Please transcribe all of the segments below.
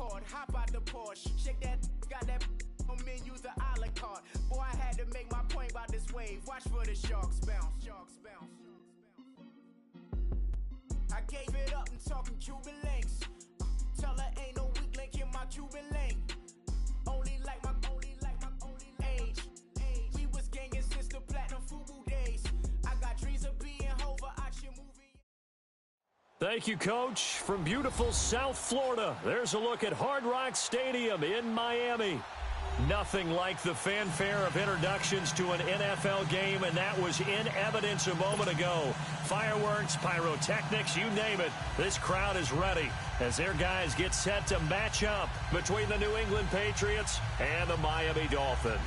cord, hop out the Porsche, shake that, got that on menu, the a la carte. Boy, I had to make my point about this wave. Watch for the sharks bounce, sharks bounce. I gave it up, I'm talking Cuban links. Tell her ain't no weak link in my Cuban link. Only like my age. We was gangin' since the platinum FUBU days. I got dreams of being Hova, I should movie. Thank you, Coach. From beautiful South Florida, there's a look at Hard Rock Stadium in Miami. Nothing like the fanfare of introductions to an NFL game, and that was in evidence a moment ago. Fireworks, pyrotechnics, you name it. This crowd is ready as their guys get set to match up between the New England Patriots and the Miami Dolphins.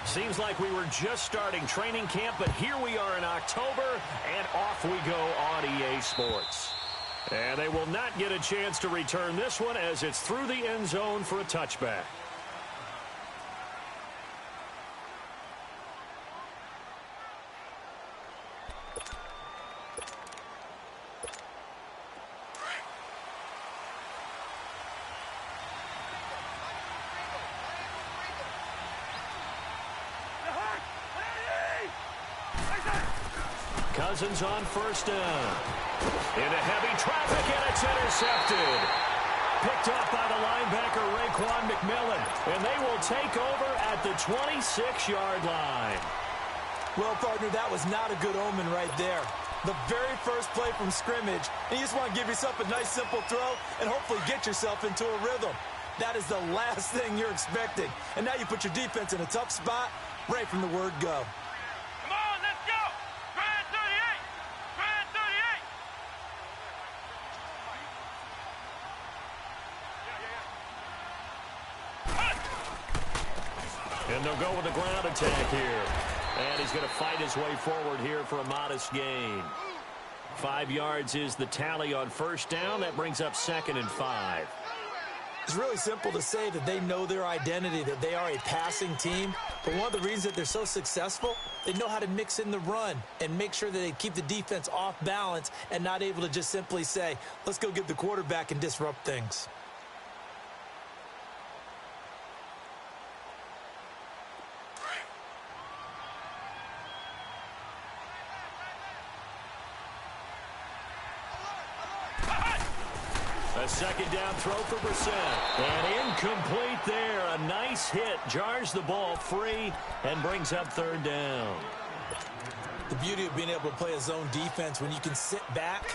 Seems like we were just starting training camp, but here we are in October, and off we go on EA Sports. And they will not get a chance to return this one as it's through the end zone for a touchback. Cousins on first down. Into heavy traffic, and it's intercepted. Picked off by the linebacker, Raekwon McMillan. And they will take over at the 26-yard line. Well, partner, that was not a good omen right there. The very first play from scrimmage, and you just want to give yourself a nice, simple throw and hopefully get yourself into a rhythm. That is the last thing you're expecting. And now you put your defense in a tough spot right from the word go. And they'll go with the ground attack here. And he's going to fight his way forward here for a modest gain. 5 yards is the tally on first down. That brings up 2nd and 5. It's really simple to say that they know their identity, that they are a passing team. But one of the reasons that they're so successful, they know how to mix in the run and make sure that they keep the defense off balance and not able to just simply say, let's go get the quarterback and disrupt things. A second down throw for Brissett. And incomplete there. A nice hit. Jars the ball free and brings up 3rd down. The beauty of being able to play a zone defense when you can sit back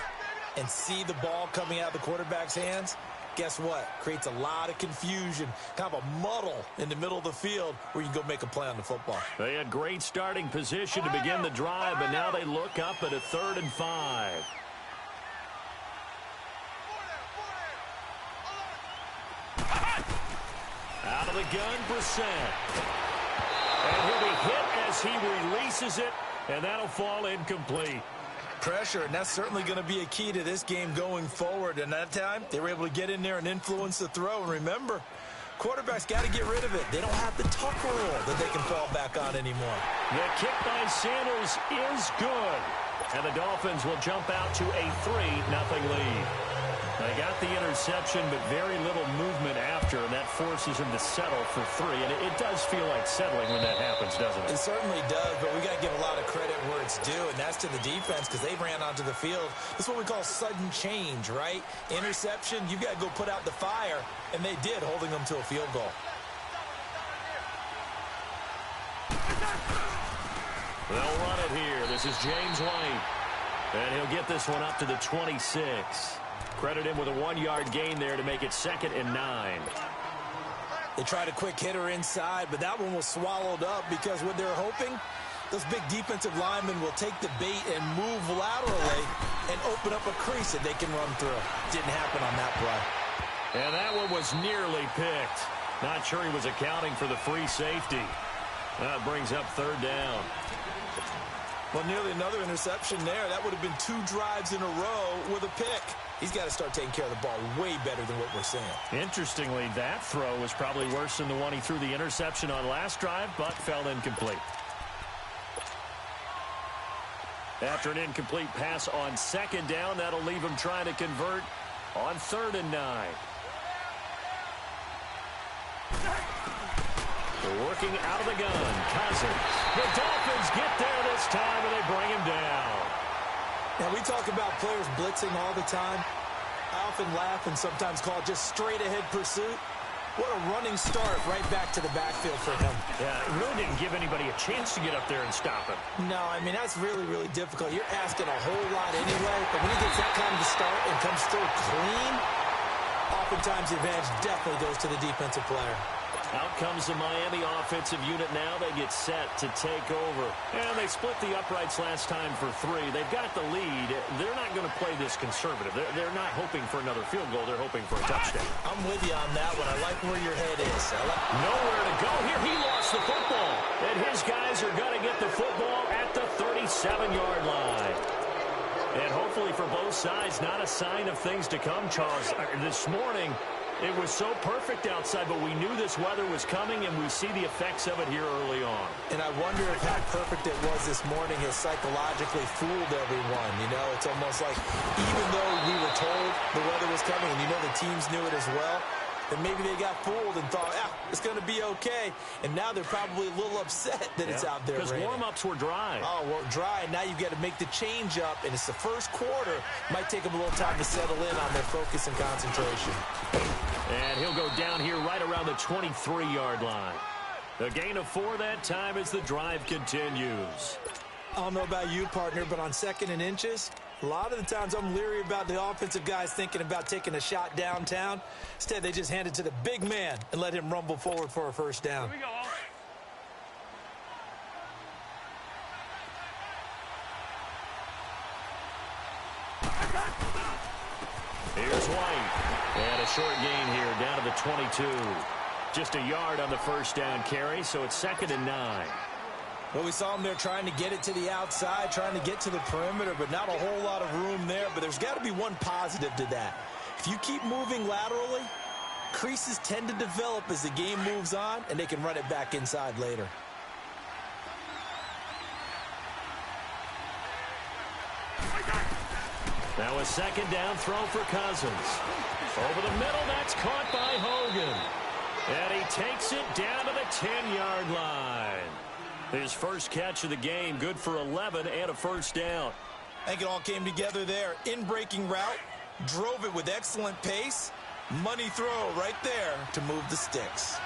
and see the ball coming out of the quarterback's hands, guess what? Creates a lot of confusion, kind of a muddle in the middle of the field where you can go make a play on the football. They had great starting position to begin the drive, but now they look up at a 3rd and 5. Out of the gun, Brissett. And he'll be hit as he releases it, and that'll fall incomplete. Pressure, and that's certainly going to be a key to this game going forward. And that time, they were able to get in there and influence the throw. And remember, quarterbacks got to get rid of it. They don't have the tuck rule that they can fall back on anymore. The kick by Sanders is good. And the Dolphins will jump out to a 3-0 lead. They got the interception, but very little movement after, and that forces him to settle for 3. And it does feel like settling when that happens, doesn't it? It certainly does, but we got to give a lot of credit where it's due, and that's to the defense because they ran onto the field. This is what we call sudden change, right? Interception, you got to go put out the fire, and they did, holding them to a field goal. They'll run it here. This is James White, and he'll get this one up to the 26. Credit him with a 1-yard gain there to make it 2nd and 9. They tried a quick hitter inside, but that one was swallowed up because what they're hoping, those big defensive linemen will take the bait and move laterally and open up a crease that they can run through. Didn't happen on that play. And that one was nearly picked. Not sure he was accounting for the free safety. That brings up 3rd down. Well, nearly another interception there. That would have been 2 drives in a row with a pick. He's got to start taking care of the ball way better than what we're seeing. Interestingly, that throw was probably worse than the one he threw the interception on last drive, but fell incomplete. After an incomplete pass on second down, that'll leave him trying to convert on 3rd and 9. Working out of the gun, Cousins. The Dolphins get there this time, and they bring him down. Now, we talk about players blitzing all the time. I often laugh and sometimes call it just straight-ahead pursuit. What a running start right back to the backfield for him. Yeah, it really didn't give anybody a chance to get up there and stop him. No, I mean, that's really, really difficult. You're asking a whole lot anyway, but when he gets that kind of a start and comes through clean, oftentimes the advantage definitely goes to the defensive player. Out comes the Miami offensive unit now. They get set to take over. And they split the uprights last time for 3. They've got the lead. They're not going to play this conservative. They're not hoping for another field goal. They're hoping for a touchdown. I'm with you on that one. I like where your head is. Nowhere to go here. He lost the football. And his guys are going to get the football at the 37-yard line. And hopefully for both sides, not a sign of things to come, Charles. This morning, it was so perfect outside, but we knew this weather was coming, and we see the effects of it here early on. And I wonder if how perfect it was this morning has psychologically fooled everyone. You know, it's almost like even though we were told the weather was coming, and you know the teams knew it as well, then maybe they got fooled and thought, it's going to be okay. And now they're probably a little upset that it's out there. Because warm-ups were dry. Oh, well, dry. And now you've got to make the change up, and it's the first quarter. Might take them a little time to settle in on their focus and concentration. And he'll go down here right around the 23-yard line. A gain of 4 that time as the drive continues. I don't know about you, partner, but on 2nd and inches, a lot of the times I'm leery about the offensive guys thinking about taking a shot downtown. Instead, they just hand it to the big man and let him rumble forward for a first down. Here we go. Here's White. And a short gain here down to the 22. Just a yard on the first down carry, so it's 2nd and 9. Well, we saw him there trying to get it to the outside, trying to get to the perimeter, but not a whole lot of room there. But there's got to be one positive to that. If you keep moving laterally, creases tend to develop as the game moves on, and they can run it back inside later. Now a 2nd down throw for Cousins. Over the middle, that's caught by Hogan. And he takes it down to the 10-yard line. His first catch of the game, good for 11 and a first down. I think it all came together there. In-breaking route, drove it with excellent pace. Money throw right there to move the sticks.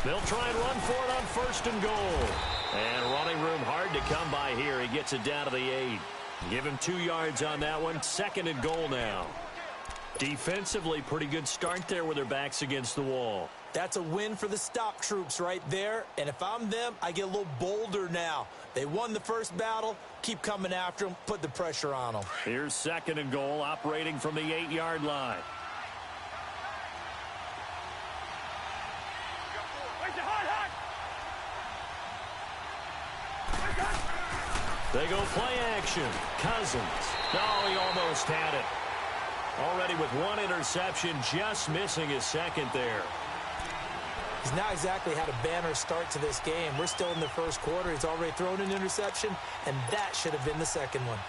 They'll try and run for it on 1st and goal. And running room hard to come by here. He gets it down to the 8. Give him 2 yards on that one. 2nd and goal now. Defensively, pretty good start there with their backs against the wall. That's a win for the stop troops right there. And if I'm them, I get a little bolder now. They won the first battle. Keep coming after them. Put the pressure on them. Here's 2nd and goal, operating from the 8-yard line. They go play action. Cousins. Oh, he almost had it. Already with 1 interception, just missing his 2nd there. He's not exactly had a banner start to this game. We're still in the first quarter. He's already thrown an interception, and that should have been the 2nd one.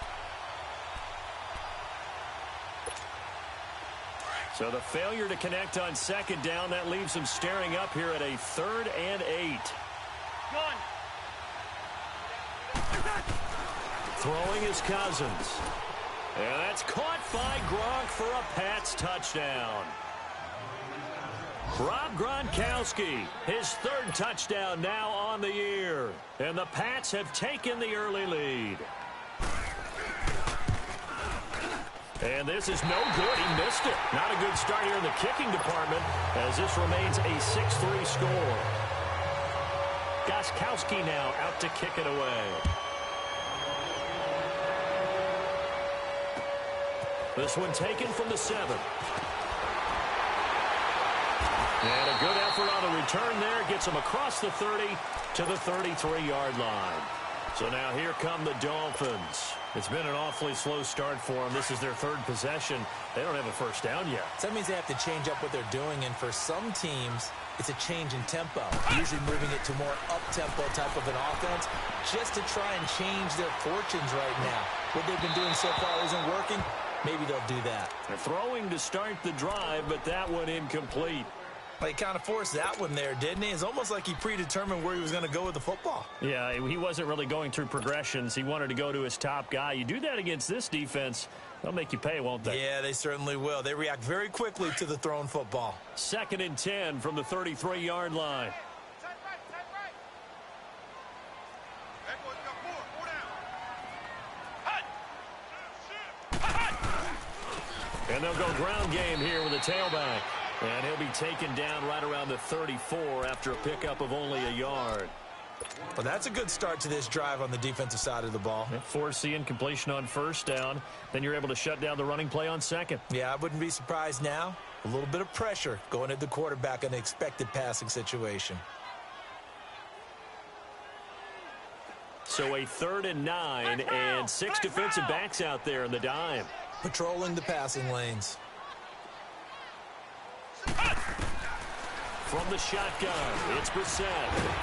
So the failure to connect on 2nd down, that leaves him staring up here at a 3rd and 8. Gun. Throwing is Cousins. And that's caught by Gronk for a Pats touchdown. Rob Gronkowski, his 3rd touchdown now on the year. And the Pats have taken the early lead. And this is no good. He missed it. Not a good start here in the kicking department as this remains a 6-3 score. Gostkowski now out to kick it away. This one taken from the 7. And a good effort on the return there. Gets him across the 30 to the 33-yard line. So now here come the Dolphins. It's been an awfully slow start for them. This is their 3rd possession. They don't have a first down yet. So that means they have to change up what they're doing, and for some teams, it's a change in tempo, usually moving it to more up-tempo type of an offense just to try and change their fortunes right now. What they've been doing so far isn't working. Maybe they'll do that. They're throwing to start the drive, but that one incomplete. He kind of forced that one there, didn't he? It's almost like he predetermined where he was going to go with the football. Yeah, he wasn't really going through progressions. He wanted to go to his top guy. You do that against this defense, they'll make you pay, won't they? Yeah, they certainly will. They react very quickly to the thrown football. 2nd and 10 from the 33-yard line. And they'll go ground game here with a tailback. And he'll be taken down right around the 34 after a pickup of only a yard. Well, that's a good start to this drive on the defensive side of the ball. Force the incompletion on first down. Then you're able to shut down the running play on 2nd. Yeah, I wouldn't be surprised now. A little bit of pressure going at the quarterback in the expected passing situation. So a 3rd and 9 and 6 defensive backs out there in the dime. Patrolling the passing lanes. From the shotgun, it's Brissett.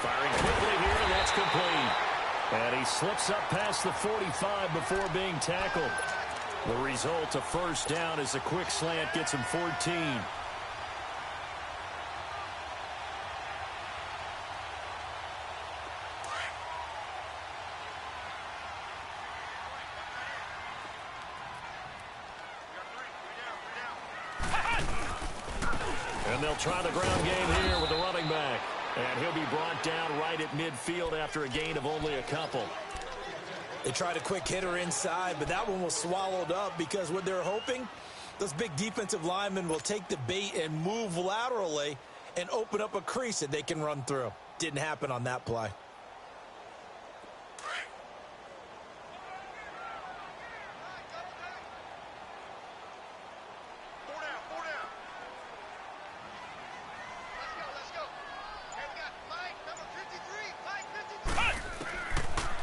Firing quickly here, and that's complete. And he slips up past the 45 before being tackled. The result, a first down as a quick slant gets him 14. And they'll try the ground game here with the running back. And he'll be brought down right at midfield after a gain of only a couple. They tried a quick hitter inside, but that one was swallowed up because what they're hoping, those big defensive linemen will take the bait and move laterally and open up a crease that they can run through. Didn't happen on that play.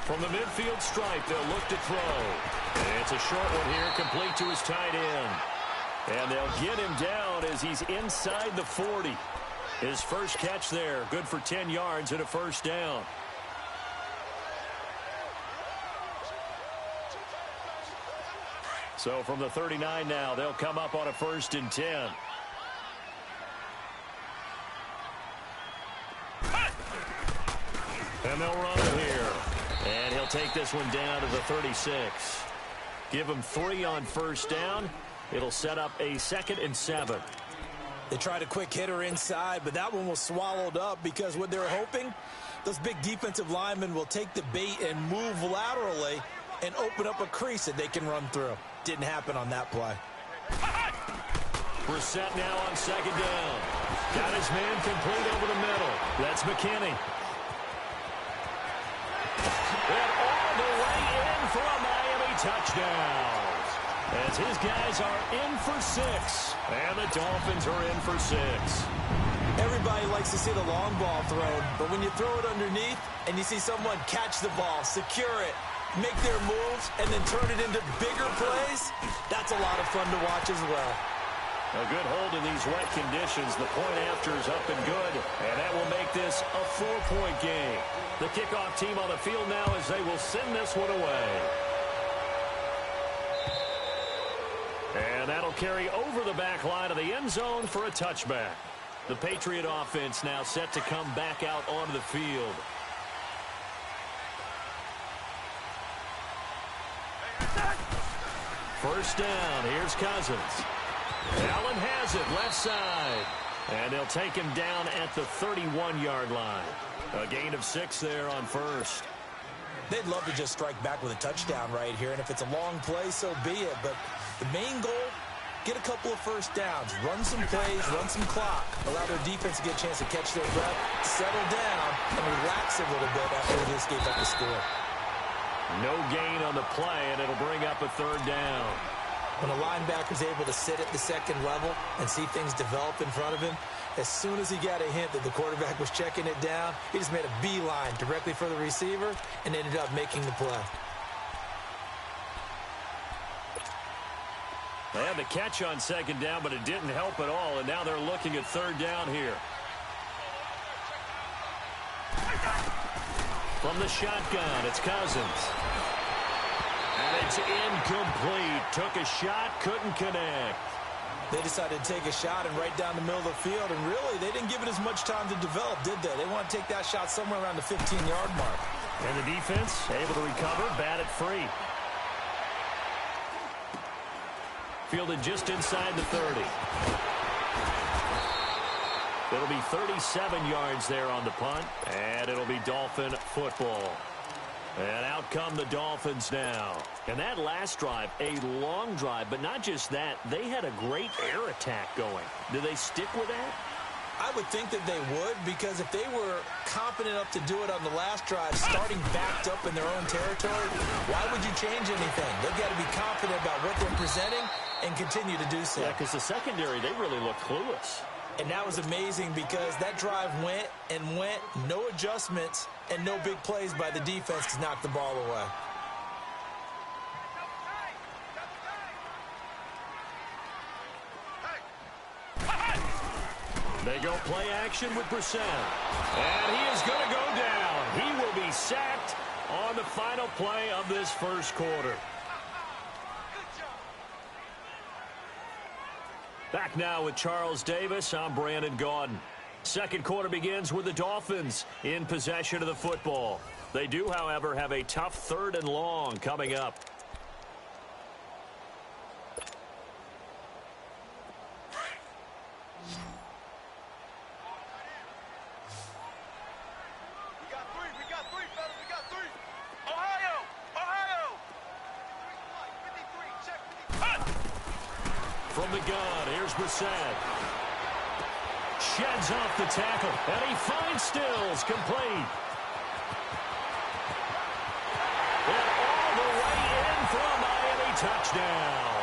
From the midfield stripe, they'll look to throw. And it's a short one here, complete to his tight end. And they'll get him down as he's inside the 40. His first catch there, good for 10 yards and a first down. So from the 39 now, they'll come up on a 1st and 10. And they'll run it here. And he'll take this one down to the 36. Give him 3 on first down. It'll set up a 2nd and 7. They tried a quick hitter inside, but that one was swallowed up because what they're hoping, those big defensive linemen will take the bait and move laterally and open up a crease that they can run through. Didn't happen on that play. Brissett now on 2nd down. Got his man complete over the middle. That's McKinney. And all the way in for a Miami touchdown. As his guys are in for 6. And the Dolphins are in for 6. Everybody likes to see the long ball thrown, but when you throw it underneath and you see someone catch the ball, secure it, make their moves, and then turn it into bigger plays, that's a lot of fun to watch as well. A good hold in these wet conditions. The point after is up and good, and that will make this a 4-point game. The kickoff team on the field now as they will send this one away. And that'll carry over the back line of the end zone for a touchback. The Patriot offense now set to come back out onto the field. First down, here's Cousins. Allen has it, left side. And they'll take him down at the 31-yard line. A gain of 6 there on first. They'd love to just strike back with a touchdown right here, and if it's a long play, so be it. But the main goal, get a couple of first downs, run some plays, run some clock, allow their defense to get a chance to catch their breath, settle down, and relax a little bit after they just gave up the score. No gain on the play, and it'll bring up a 3rd down. When a linebacker's able to sit at the second level and see things develop in front of him, as soon as he got a hint that the quarterback was checking it down, he just made a beeline directly for the receiver and ended up making the play. They had the catch on second down, but it didn't help at all, and now they're looking at third down here. From the shotgun, it's Cousins. And it's incomplete. Took a shot, couldn't connect. They decided to take a shot and right down the middle of the field, and really, they didn't give it as much time to develop, did they? They want to take that shot somewhere around the 15-yard mark. And the defense able to recover, bat it free. Fielded just inside the 30. It'll be 37 yards there on the punt, and it'll be Dolphin football. And out come the Dolphins now. And that last drive, a long drive, but not just that. They had a great air attack going. Do they stick with that? I would think that they would, because if they were confident enough to do it on the last drive, starting backed up in their own territory, why would you change anything? They've got to be confident about what they're presenting and continue to do so. Yeah, because the secondary, they really looked clueless. And that was amazing because that drive went and went, no adjustments, and no big plays by the defense to knock the ball away. They go play action with Brissett. And he is going to go down. He will be sacked on the final play of this first quarter. Back now with Charles Davis. I'm Brandon Gaudin. Second quarter begins with the Dolphins in possession of the football. They do, however, have a tough third and long coming up. From the gun, here's Brissett. Sheds off the tackle, and he finds Stills complete. And all the way in for a Miami touchdown.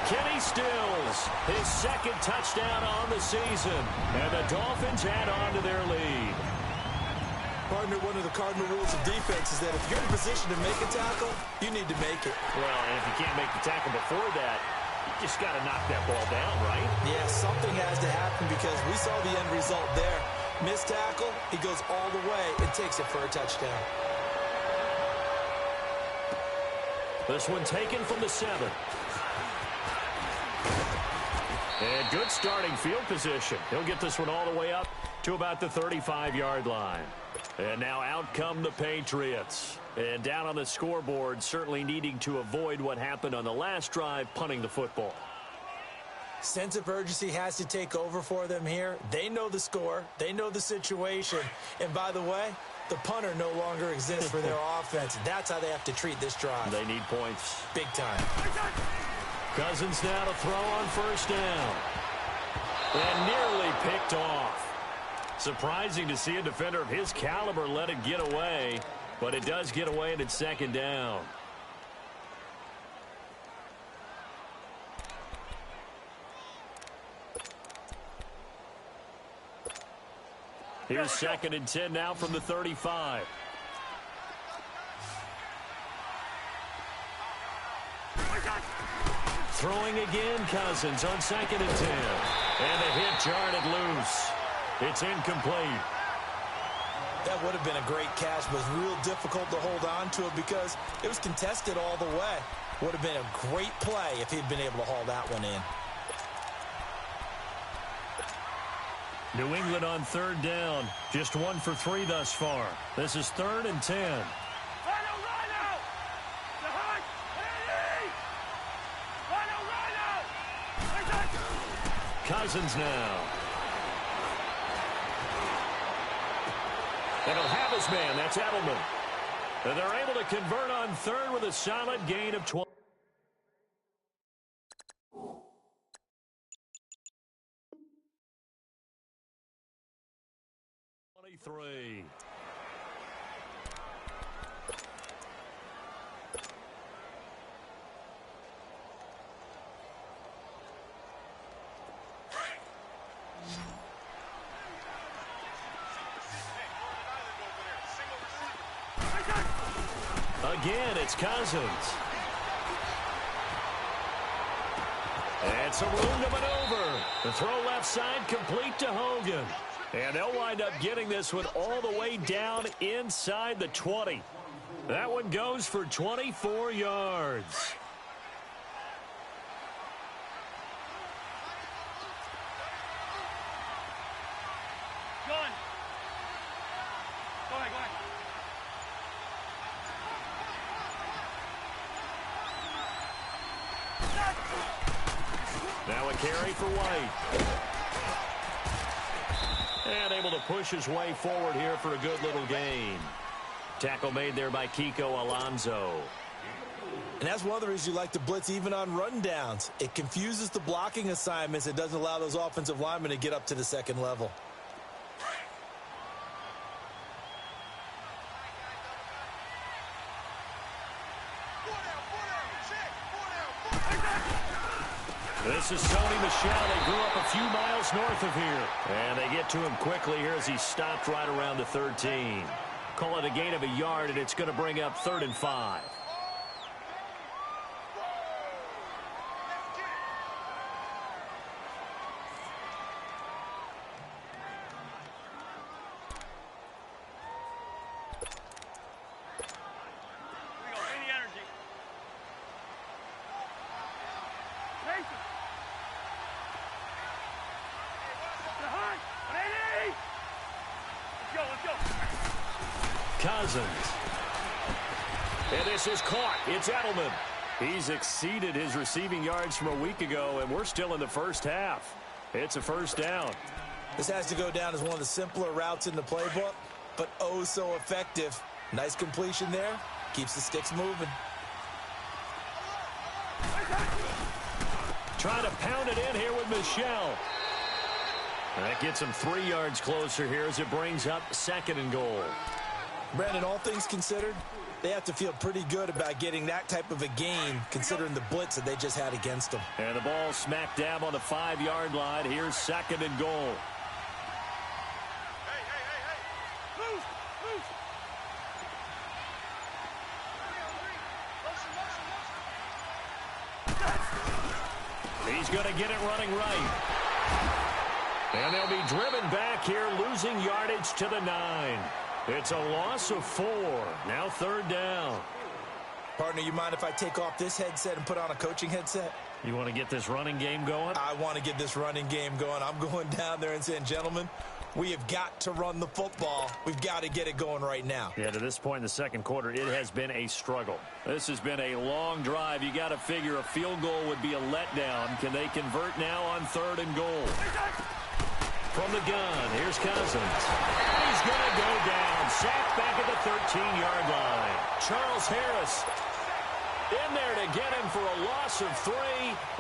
Kenny Stills, his second touchdown on the season, and the Dolphins add on to their lead. Partner, one of the cardinal rules of defense is that if you're in a position to make a tackle, you need to make it. Well, and if you can't make the tackle before that, you just got to knock that ball down, right? Yeah, something has to happen because we saw the end result there. Missed tackle, he goes all the way and takes it for a touchdown. This one taken from the 7. And good starting field position. He'll get this one all the way up to about the 35-yard line. And now out come the Patriots. And down on the scoreboard, certainly needing to avoid what happened on the last drive, punting the football. Sense of urgency has to take over for them here. They know the score. They know the situation. And by the way, the punter no longer exists for their offense. That's how they have to treat this drive. They need points. Big time. Cousins now to throw on first down. And nearly picked off. Surprising to see a defender of his caliber let it get away, but it does get away and it's second down. Here's second and 10 now from the 35. Throwing again, Cousins on second and 10. And the hit jarred it loose. It's incomplete. That would have been a great catch, but it was real difficult to hold on to it because it was contested all the way. Would have been a great play if he'd been able to haul that one in. New England on third down. Just 1 for 3 thus far. This is 3rd and 10. Cousins now. And he'll have his man. That's Edelman. And they're able to convert on third with a solid gain of 12. 23. again. It's Cousins. And some room to maneuver. The throw left side complete to Hogan. And they'll wind up getting this one all the way down inside the 20. That one goes for 24 yards. Now a carry for White. And able to push his way forward here for a good little gain. Tackle made there by Kiko Alonso. And that's one of the reasons you like to blitz even on rundowns. It confuses the blocking assignments. It doesn't allow those offensive linemen to get up to the second level. This is Sony Michel. They grew up a few miles north of here. And they get to him quickly here as he stopped right around the 13. Call it a gain of a yard, and it's going to bring up 3rd and 5. Cousins. And this is caught. It's Edelman. He's exceeded his receiving yards from a week ago, and we're still in the first half. It's a first down. This has to go down as one of the simpler routes in the playbook, but oh so effective. Nice completion there. Keeps the sticks moving. Trying to pound it in here with Michel. That gets him 3 yards closer here as it brings up 2nd and goal. Brandon, all things considered, they have to feel pretty good about getting that type of a gain considering the blitz that they just had against them. And the ball smack dab on the 5-yard line. Here's 2nd and goal. He's going to get it running right. And they'll be driven back here, losing yardage to the 9. It's a loss of 4. Now 3rd down. Partner, you mind if I take off this headset and put on a coaching headset? You want to get this running game going? I want to get this running game going. I'm going down there and saying, gentlemen, we have got to run the football. We've got to get it going right now. Yeah, to this point in the second quarter, it has been a struggle. This has been a long drive. You got to figure a field goal would be a letdown. Can they convert now on 3rd and goal? From the gun, here's Cousins. And he's going to go down. Sacked back at the 13-yard line. Charles Harris in there to get him for a loss of 3,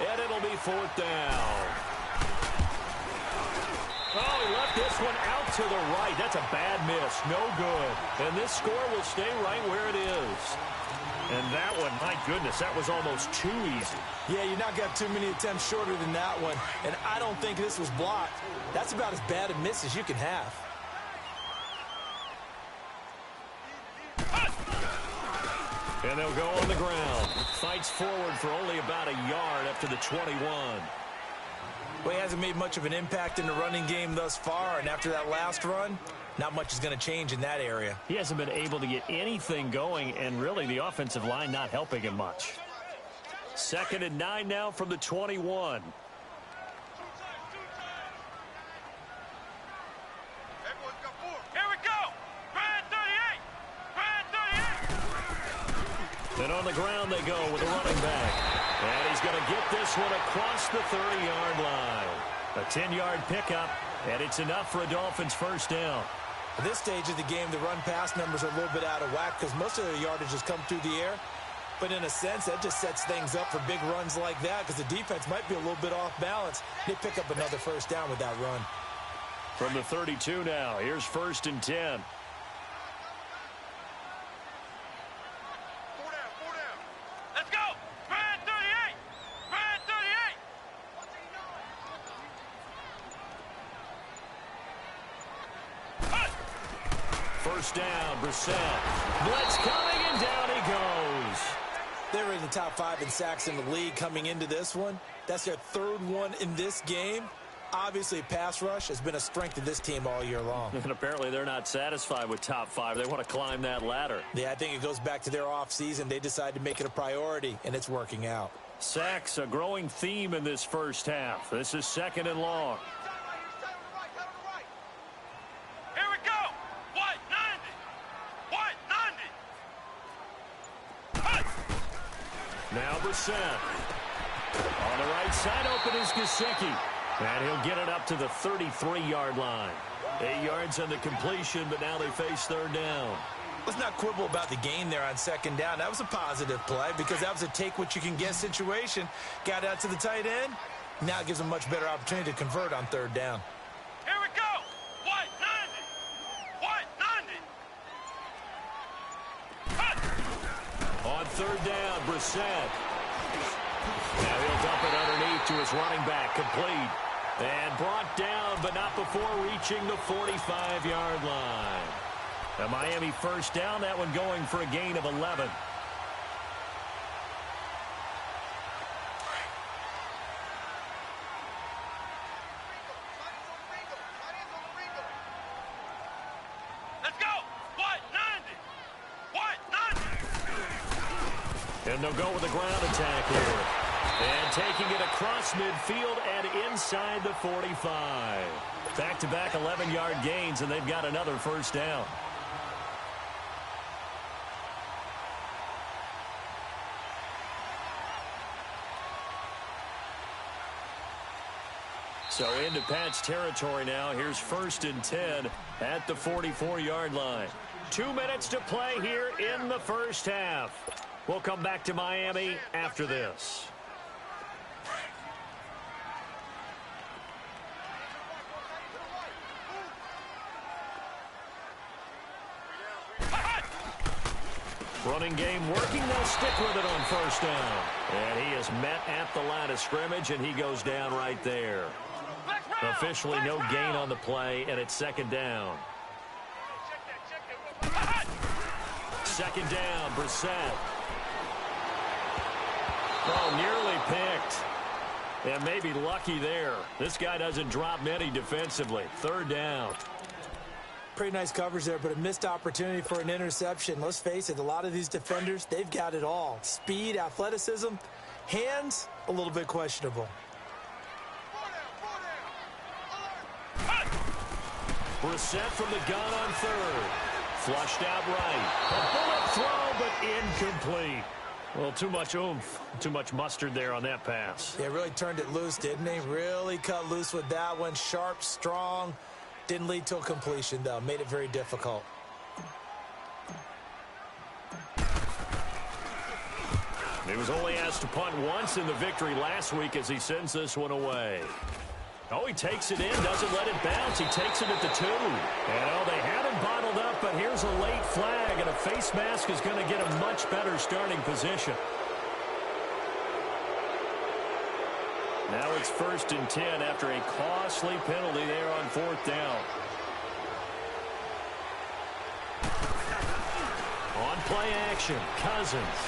and it'll be 4th down. Oh, he left this one out to the right. That's a bad miss. No good. And this score will stay right where it is. And that one, my goodness, that was almost too easy. Yeah, you're not got too many attempts shorter than that one. And I don't think this was blocked. That's about as bad a miss as you can have. And they'll go on the ground. Fights forward for only about a yard up to the 21. Well, he hasn't made much of an impact in the running game thus far. And after that last run, not much is going to change in that area. He hasn't been able to get anything going, and really the offensive line not helping him much. 2nd and 9 now from the 21. Then on the ground they go with a running back. And he's going to get this one across the 30-yard line. A 10-yard pickup, and it's enough for a Dolphins first down. At this stage of the game, the run-pass numbers are a little bit out of whack because most of their yardage has come through the air. But in a sense, that just sets things up for big runs like that because the defense might be a little bit off balance. They pick up another first down with that run. From the 32 now, here's 1st and 10. first down. Brissett. Blitz coming, and down he goes. They were in the top 5 in sacks in the league coming into this one. That's their 3rd one in this game. Obviously, pass rush has been a strength of this team all year long. And apparently they're not satisfied with top 5. They want to climb that ladder. Yeah, I think it goes back to their offseason. They decided to make it a priority, and it's working out. Sacks, a growing theme in this first half. This is 2nd and long. Here we go. White 90. White 90. Now Brissett. On the right side, open is Gesicki. And he'll get it up to the 33-yard line. 8 yards on the completion, but now they face 3rd down. Let's not quibble about the gain there on 2nd down. That was a positive play because that was a take-what-you-can-get situation. Got out to the tight end. Now it gives them a much better opportunity to convert on 3rd down. Here we go. White 90. White 90. On 3rd down, Brissett. Now he'll dump it underneath to his running back, complete. And brought down, but not before reaching the 45-yard line. A Miami first down, that one going for a gain of 11. Let's go. White 90. White 90. And they'll go with a ground attack here. And taking it across midfield and inside the 45. Back-to-back 11-yard gains, and they've got another first down. So into Pat's territory now. Here's 1st and 10 at the 44-yard line. 2 minutes to play here in the first half. We'll come back to Miami after this. Running game working. They'll stick with it on 1st down. And he is met at the line of scrimmage, and he goes down right there. Officially no gain on the play, and it's 2nd down. 2nd down, Brissett. Oh, nearly picked. And maybe lucky there. This guy doesn't drop many defensively. 3rd down. Pretty nice coverage there, but a missed opportunity for an interception. Let's face it, a lot of these defenders, they've got it all. Speed, athleticism, hands, a little bit questionable. Brissett from the gun on 3rd. Flushed out right. A bullet throw, but incomplete. Well, too much oomph, too much mustard there on that pass. Yeah, really turned it loose, didn't he? Really cut loose with that one. Sharp, strong. Didn't lead to a completion, though. Made it very difficult. He was only asked to punt once in the victory last week as he sends this one away. Oh, he takes it in, doesn't let it bounce. He takes it at the 2. And, oh, they had him bottled up, but here's a late flag, and a face mask is going to get a much better starting position. Now it's 1st and 10 after a costly penalty there on 4th down. On play action, Cousins.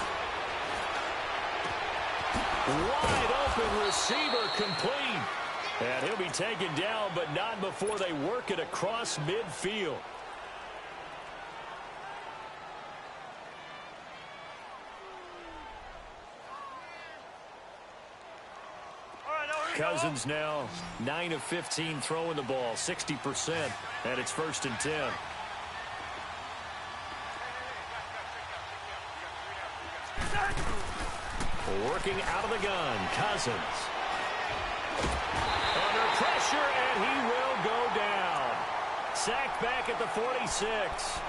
Wide open receiver, complete. And he'll be taken down, but not before they work it across midfield. Cousins now 9 of 15 throwing the ball, 60%, and it's 1st and 10. Working out of the gun, Cousins. Under pressure, and he will go down. Sacked back at the 46.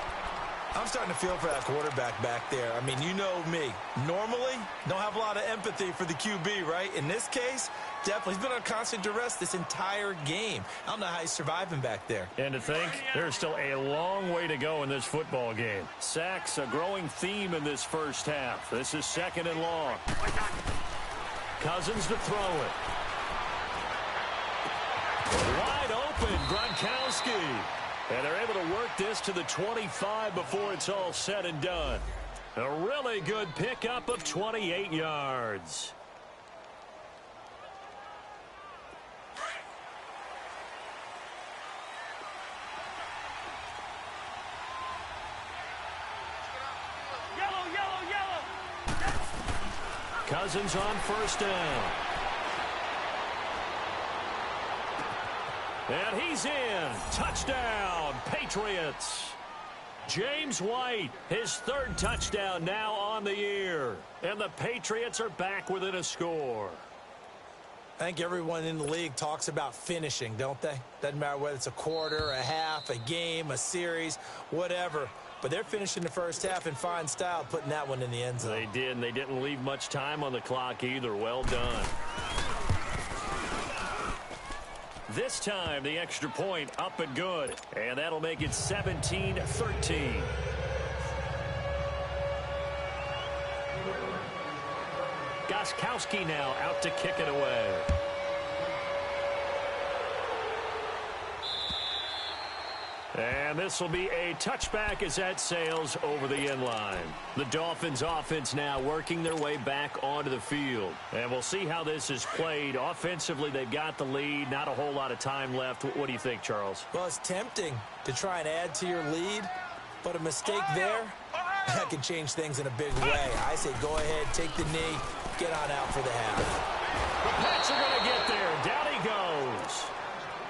I'm starting to feel for that quarterback back there. I mean, you know me. Normally, don't have a lot of empathy for the QB, right? In this case, definitely. He's been on constant duress this entire game. I don't know how he's surviving back there. And to think, there's still a long way to go in this football game. Sacks, a growing theme in this first half. This is 2nd and long. Cousins to throw it. Wide open, Gronkowski. And they're able to work this to the 25 before it's all said and done. A really good pickup of 28 yards. Cousins on first down. And he's in. Touchdown, Patriots. James White, his third touchdown now on the year. And the Patriots are back within a score. I think everyone in the league talks about finishing, don't they? Doesn't matter whether it's a quarter, a half, a game, a series, whatever. But they're finishing the first half in fine style, putting that one in the end zone. They did, and they didn't leave much time on the clock either. Well done. This time, the extra point up and good. And that'll make it 17-13. Gostkowski now out to kick it away. And this will be a touchback as that sails over the end line. The Dolphins offense now working their way back onto the field. And we'll see how this is played. Offensively, they've got the lead. Not a whole lot of time left. What do you think, Charles? Well, it's tempting to try and add to your lead, but a mistake there, that can change things in a big way. I say go ahead, take the knee, get on out for the half. The Pats are going to get there. Down he goes.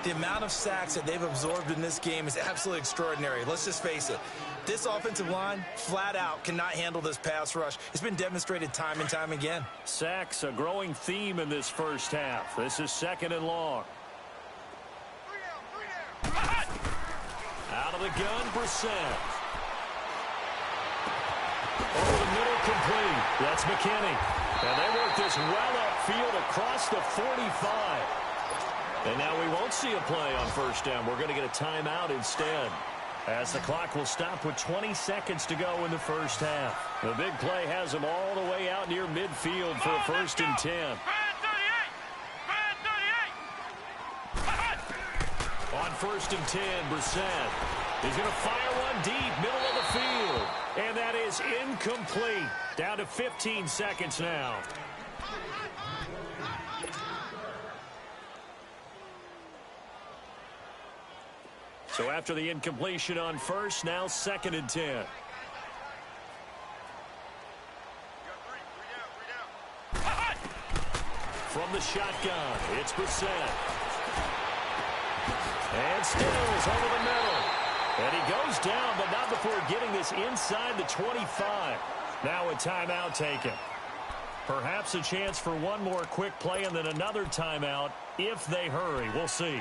The amount of sacks that they've absorbed in this game is absolutely extraordinary. Let's just face it. This offensive line, flat out, cannot handle this pass rush. It's been demonstrated time and time again. Sacks, a growing theme in this first half. This is second and long. Out of the gun, Brissett. Over the middle, complete. That's McKinney. And they work this well upfield across the 45. And now we won't see a play on first down. We're going to get a timeout instead, as the clock will stop with 20 seconds to go in the first half. The big play has them all the way out near midfield for a first and 10. On first and 10, Brissett. He's going to fire one deep, middle of the field. And that is incomplete. Down to 15 seconds now. So after the incompletion on first, now second and 10. From the shotgun, it's Brissett. And Stills over the middle. And he goes down, but not before getting this inside the 25. Now a timeout taken. Perhaps a chance for one more quick play and then another timeout if they hurry. We'll see.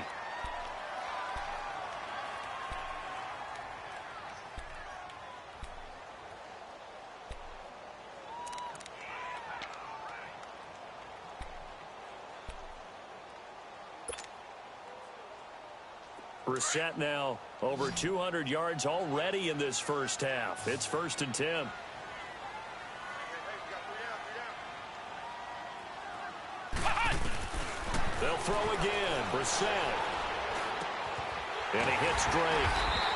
Brissett now over 200 yards already in this first half. It's first and 10. They'll throw again. Brissett. And he hits Drake.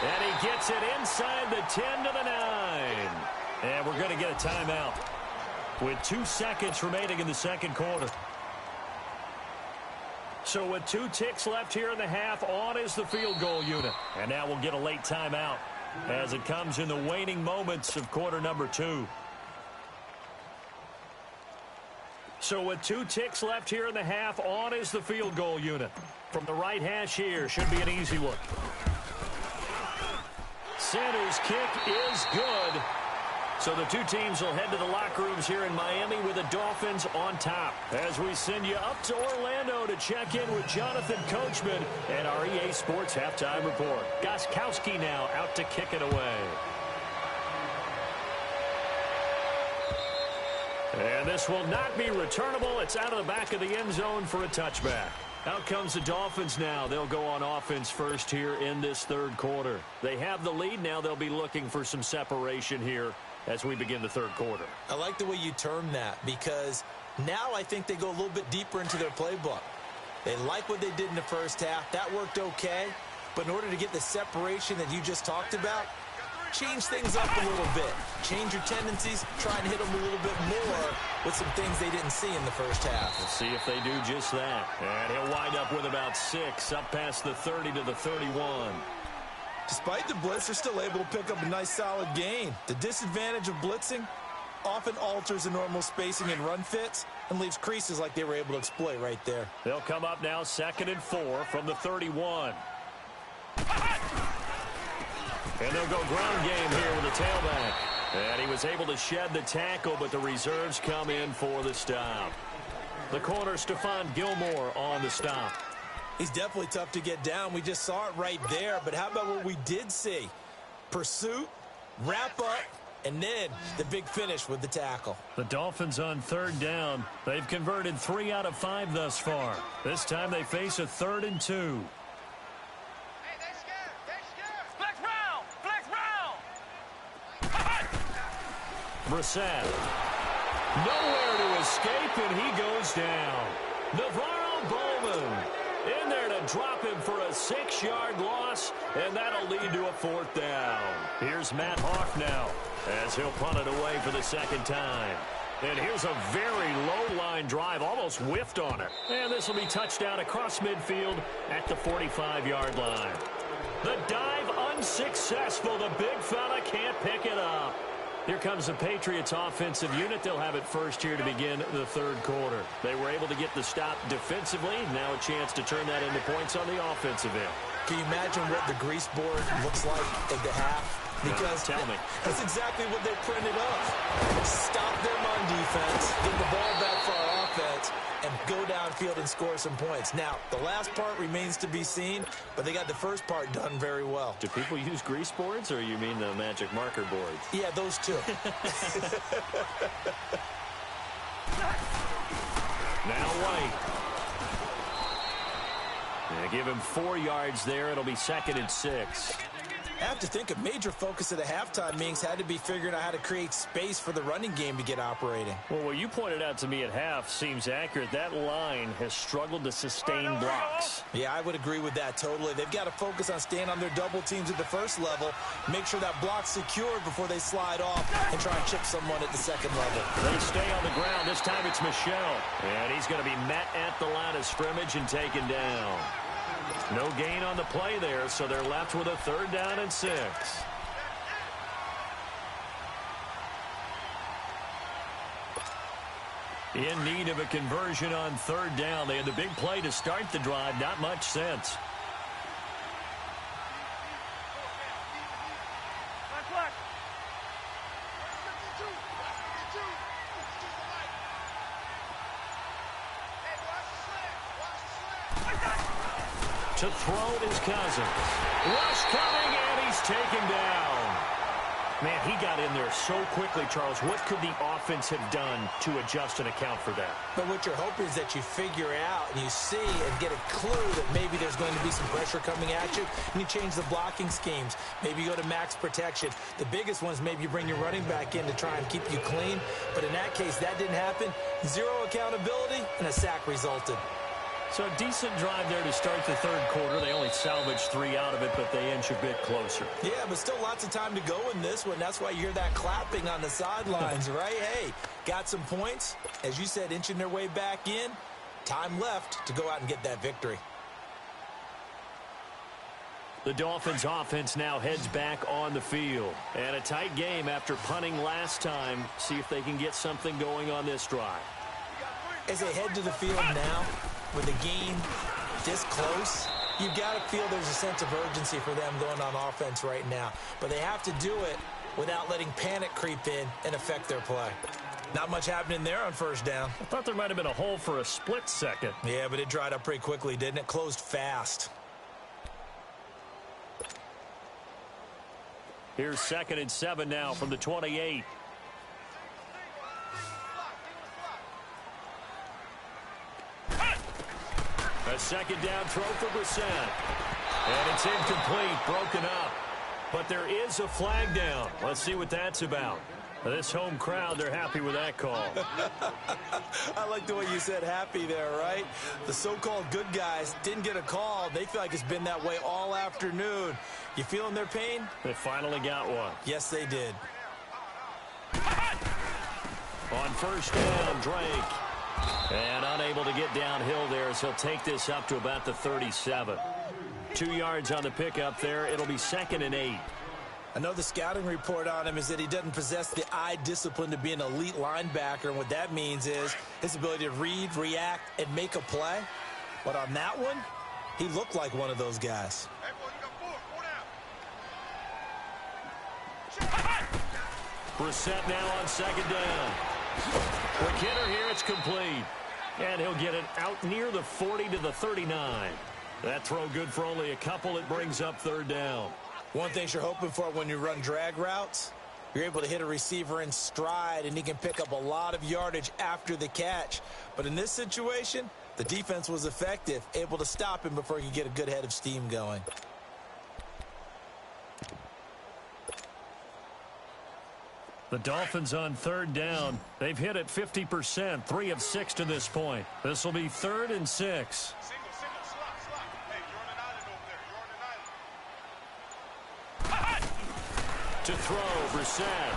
And he gets it inside the 10 to the 9. And we're going to get a timeout with 2 seconds remaining in the second quarter. So with 2 ticks left here in the half, on is the field goal unit. And now we'll get a late timeout as it comes in the waning moments of quarter number 2. So with 2 ticks left here in the half, on is the field goal unit. From the right hash here, should be an easy one. Center's kick is good. So the 2 teams will head to the locker rooms here in Miami with the Dolphins on top. As we send you up to Orlando to check in with Jonathan Coachman and our EA Sports Halftime Report. Gostkowski now out to kick it away. And this will not be returnable. It's out of the back of the end zone for a touchback. Out comes the Dolphins now. They'll go on offense first here in this third quarter. They have the lead now. They'll be looking for some separation here as we begin the third quarter. I like the way you term that, because now I think they go a little bit deeper into their playbook. They like what they did in the first half. That worked okay. But in order to get the separation that you just talked about, change things up a little bit. Change your tendencies, try and hit them a little bit more with some things they didn't see in the first half. Let's see if they do just that. And he'll wind up with about 6, up past the 30 to the 31. Despite the blitz, they're still able to pick up a nice solid gain. The disadvantage of blitzing often alters the normal spacing and run fits and leaves creases like they were able to exploit right there. They'll come up now 2nd and 4 from the 31. And they'll go ground game here with the tailback. And he was able to shed the tackle, but the reserves come in for the stop. The corner, Stephon Gilmore, on the stop. He's definitely tough to get down. We just saw it right there. But how about what we did see? Pursuit, wrap up, and then the big finish with the tackle. The Dolphins on 3rd down. They've converted 3 out of 5 thus far. This time they face a 3rd and 2. Brissett. Nowhere to escape, and he goes down. Navarro Bowman in there to drop him for a 6-yard loss, and that'll lead to a 4th down. Here's Matt Hoff now as he'll punt it away for the 2nd time. And here's a very low-line drive, almost whiffed on it. And this will be touchdown across midfield at the 45-yard line. The dive unsuccessful. The big fella can't pick it up. Here comes the Patriots offensive unit. They'll have it first here to begin the 3rd quarter. They were able to get the stop defensively. Now a chance to turn that into points on the offensive end. Can you imagine what the grease board looks like at the half? Because tell me. That's exactly what they printed up. Stop them on defense, get the ball back for our offense, and go downfield and score some points. Now, the last part remains to be seen, but they got the first part done very well. Do people use grease boards, or you mean the magic marker boards? Yeah, those two. Now White. They give him 4 yards there. It'll be 2nd and 6. I have to think a major focus of the halftime meetings had to be figuring out how to create space for the running game to get operating. Well, what you pointed out to me at half seems accurate. That line has struggled to sustain blocks. Yeah, I would agree with that totally. They've got to focus on staying on their double teams at the first level, make sure that block's secured before they slide off and try and chip someone at the 2nd level. They stay on the ground. This time it's Michel. And he's going to be met at the line of scrimmage and taken down. No gain on the play there, so they're left with a 3rd down and 6. In need of a conversion on 3rd down. They had the big play to start the drive. Not much sense. To throw his Cousins. Rush coming, and he's taken down. Man, he got in there so quickly, Charles. What could the offense have done to adjust and account for that? But what you're hoping is that you figure out and you see and get a clue that maybe there's going to be some pressure coming at you, and you change the blocking schemes. Maybe you go to max protection. The biggest one is maybe you bring your running back in to try and keep you clean. But in that case, that didn't happen. 0 accountability, and a sack resulted. So a decent drive there to start the 3rd quarter. They only salvaged 3 out of it, but they inch a bit closer. Yeah, but still lots of time to go in this one. That's why you hear that clapping on the sidelines, right? Hey, got some points. As you said, inching their way back in. Time left to go out and get that victory. The Dolphins offense now heads back on the field. And a tight game after punting last time. See if they can get something going on this drive. As they head to the field now, with the game this close, you've got to feel there's a sense of urgency for them going on offense right now. But they have to do it without letting panic creep in and affect their play. Not much happening there on 1st down. I thought there might have been a hole for a split second. Yeah, but it dried up pretty quickly, didn't it? Closed fast. Here's 2nd and 7 now from the 28. A 2nd down throw for Brissett. And it's incomplete, broken up. But there is a flag down. Let's see what that's about. This home crowd, they're happy with that call. I like the way you said happy there, right? The so-called good guys didn't get a call. They feel like it's been that way all afternoon. You feeling their pain? They finally got one. Yes, they did. On first down, Drake. And unable to get downhill there as he'll take this up to about the 37. 2 yards on the pickup there. It'll be 2nd and 8. I know the scouting report on him is that he doesn't possess the eye discipline to be an elite linebacker, and what that means is his ability to read, react, and make a play. But on that one, he looked like one of those guys. Hey, boy, you got 4 down. Brissett now on 2nd down. Quick hitter here, it's complete. And he'll get it out near the 40 to the 39. That throw good for only a couple. It brings up 3rd down. One thing you're hoping for when you run drag routes, you're able to hit a receiver in stride, and he can pick up a lot of yardage after the catch. But in this situation, the defense was effective, able to stop him before he could get a good head of steam going. The Dolphins on 3rd down. They've hit it 50%, 3 of 6 to this point. This will be 3rd and 6. Single, slot. Hey, you're on an island over there. You're on an island. To throw, Brissett.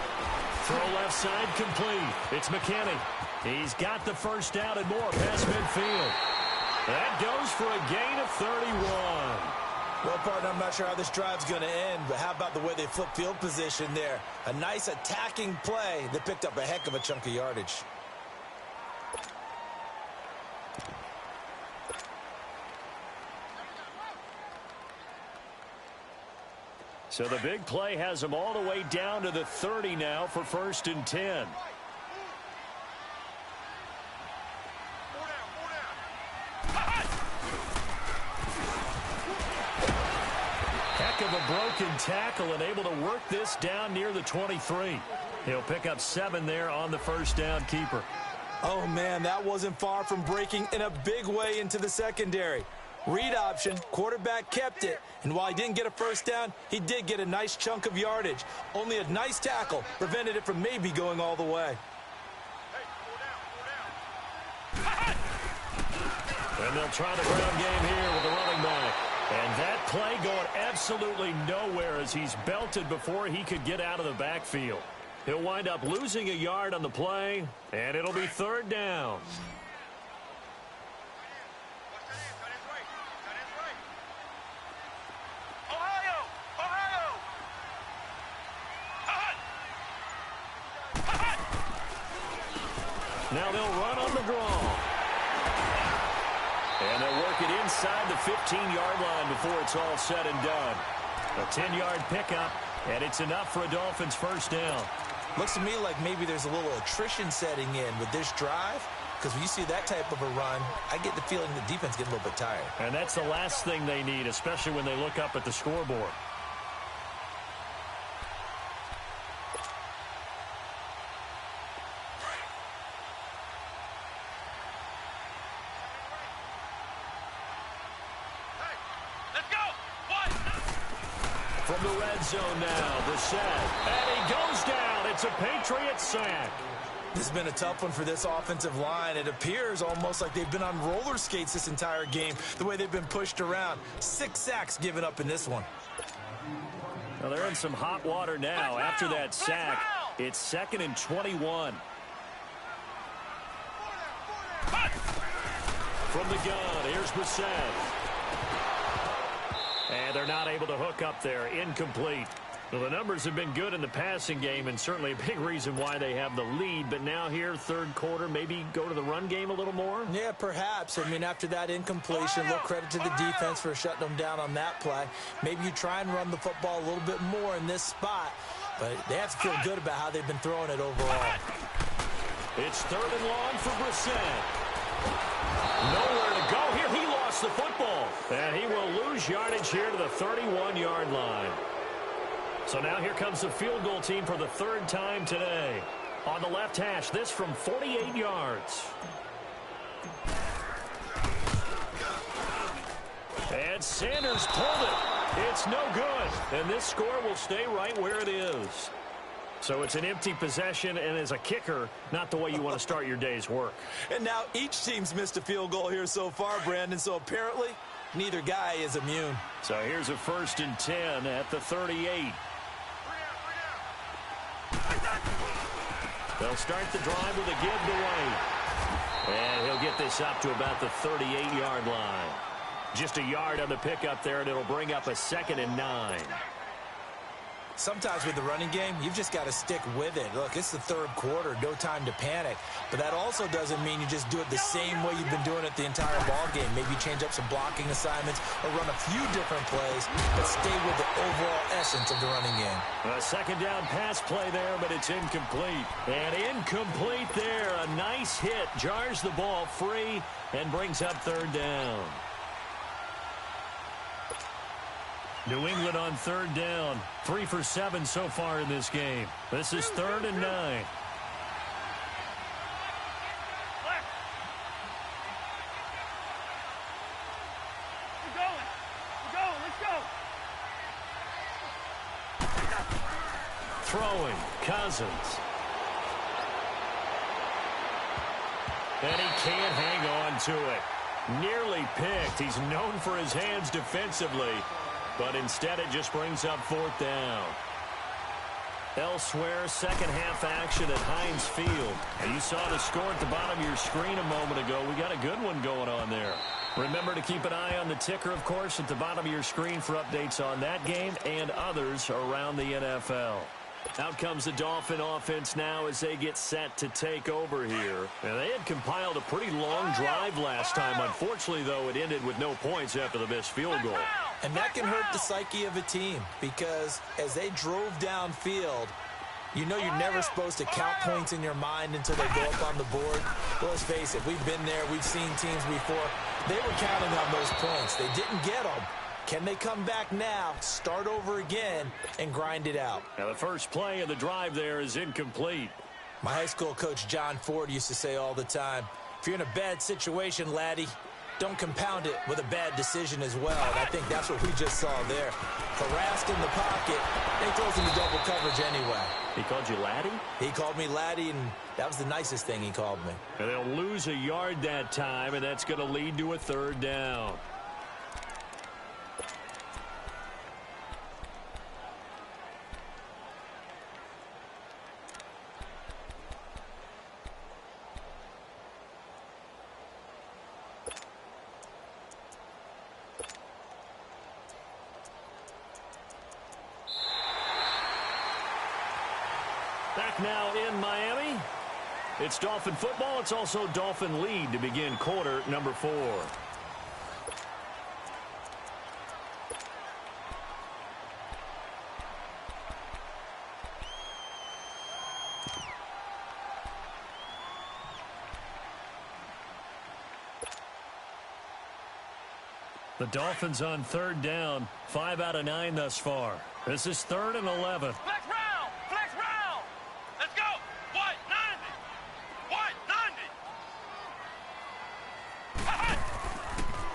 Throw left side, complete. It's McKinney. He's got the first down and more past midfield. That goes for a gain of 31. Well, partner, I'm not sure how this drive's going to end, but how about the way they flip field position there? A nice attacking play that picked up a heck of a chunk of yardage. So the big play has them all the way down to the 30 now for 1st and 10. 4 down. Heck of a broken tackle and able to work this down near the 23. He'll pick up 7 there on the first down keeper. Oh, man, that wasn't far from breaking in a big way into the secondary. Read option, quarterback kept it, and while he didn't get a first down, he did get a nice chunk of yardage. Only a nice tackle prevented it from maybe going all the way. Hey, 4 down. And they'll try the ground game here with the running back. And that play going absolutely nowhere as he's belted before he could get out of the backfield. He'll wind up losing a yard on the play, and it'll be 3rd down. Now they'll run on the draw. And they'll work it inside the 15-yard line before it's all said and done. A 10-yard pickup, and it's enough for a Dolphins first down. Looks to me like maybe there's a little attrition setting in with this drive, because when you see that type of a run, I get the feeling the defense gets a little bit tired. And that's the last thing they need, especially when they look up at the scoreboard. From the red zone now, Brissett. And he goes down. It's a Patriot sack. This has been a tough one for this offensive line. It appears almost like they've been on roller skates this entire game, the way they've been pushed around. 6 sacks given up in this one. Well, they're in some hot water now. After that sack, it's 2nd and 21. From the gun, here's Brissett. And they're not able to hook up there. Incomplete. Well, the numbers have been good in the passing game, and certainly a big reason why they have the lead. But now here, 3rd quarter, maybe go to the run game a little more? Yeah, perhaps. I mean, after that incompletion, a little credit to the defense for shutting them down on that play. Maybe you try and run the football a little bit more in this spot. But they have to feel good about how they've been throwing it overall. It's 3rd and long for Brissett. Nowhere to go here. He lost the football. And he will lose yardage here to the 31-yard line. So now here comes the field goal team for the 3rd time today. On the left hash, this from 48 yards. And Sanders pulled it. It's no good. And this score will stay right where it is. So it's an empty possession, and as a kicker, not the way you want to start your day's work. And now each team's missed a field goal here so far, Brandon, so apparently neither guy is immune. So here's a 1st and 10 at the 38. They'll start the drive with a give to White. And he'll get this up to about the 38-yard line. Just a yard on the pickup there, and it'll bring up a 2nd and 9. Sometimes with the running game, you've just got to stick with it. Look, it's the 3rd quarter, no time to panic. But that also doesn't mean you just do it the same way you've been doing it the entire ball game. Maybe change up some blocking assignments or run a few different plays, but stay with the overall essence of the running game. A 2nd down pass play there, but it's incomplete. And incomplete there. A nice hit. Jars the ball free and brings up 3rd down. New England on 3rd down. 3 for 7 so far in this game. This is 3rd and 9. We're going, let's go. Throwing, Cousins. And he can't hang on to it. Nearly picked. He's known for his hands defensively. But instead it just brings up 4th down. Elsewhere, 2nd half action at Heinz Field. And you saw the score at the bottom of your screen a moment ago. We got a good one going on there. Remember to keep an eye on the ticker, of course, at the bottom of your screen for updates on that game and others around the NFL. Out comes the Dolphin offense now as they get set to take over here. And they had compiled a pretty long drive last time. Unfortunately, though, it ended with no points after the missed field goal. And that can hurt the psyche of a team because as they drove downfield, you know you're never supposed to count points in your mind until they go up on the board. Well, let's face it, we've been there. We've seen teams before. They were counting on those points. They didn't get them. Can they come back now, start over again, and grind it out? Now, the first play of the drive there is incomplete. My high school coach, John Ford, used to say all the time, if you're in a bad situation, laddie, don't compound it with a bad decision as well. And I think that's what we just saw there. Harassed in the pocket, and he throws into double coverage anyway. He called you laddie? He called me laddie, and that was the nicest thing he called me. And they'll lose a yard that time, and that's going to lead to a 3rd down. Back now in Miami. It's Dolphin football. It's also Dolphin lead to begin quarter number 4. The Dolphins on 3rd down. 5 out of 9 thus far. This is 3rd and 11. Flex round! Flex round! Let's go! White, 90! White, 90!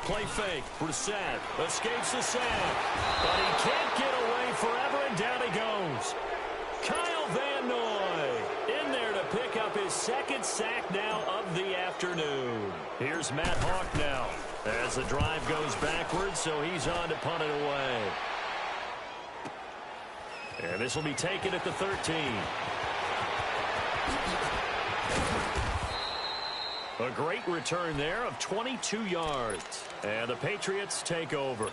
Play fake. Brissett escapes the sack. But he can't get away forever, and down he goes. Kyle Van Noy in there to pick up his 2nd sack now of the afternoon. Here's Matt Hawk now as the drive goes backwards, so he's on to punt it away. And this will be taken at the 13. A great return there of 22 yards. And the Patriots take over.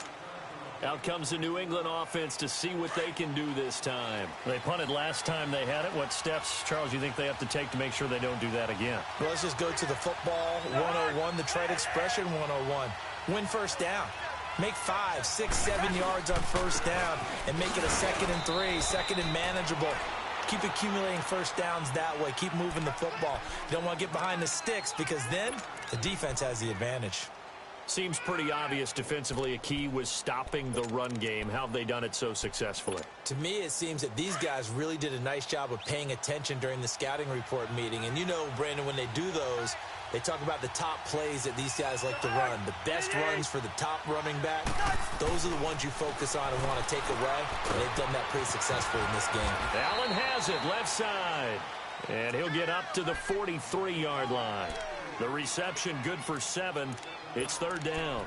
Out comes the New England offense to see what they can do this time. They punted last time they had it. What steps, Charles, you think they have to take to make sure they don't do that again? Well, let's just go to the football 101, the trade expression 101. Win first down. Make 5, 6, 7 yards on first down and make it a 2nd and 3, 2nd and manageable. Keep accumulating first downs that way. Keep moving the football. You don't want to get behind the sticks because then the defense has the advantage. Seems pretty obvious defensively a key was stopping the run game. How have they done it so successfully? To me, it seems that these guys really did a nice job of paying attention during the scouting report meeting. And you know, Brandon, when they do those, they talk about the top plays that these guys like to run. The best runs for the top running back, those are the ones you focus on and want to take away. And they've done that pretty successfully in this game. Allen has it, left side. And he'll get up to the 43-yard line. The reception good for 7. It's 3rd down.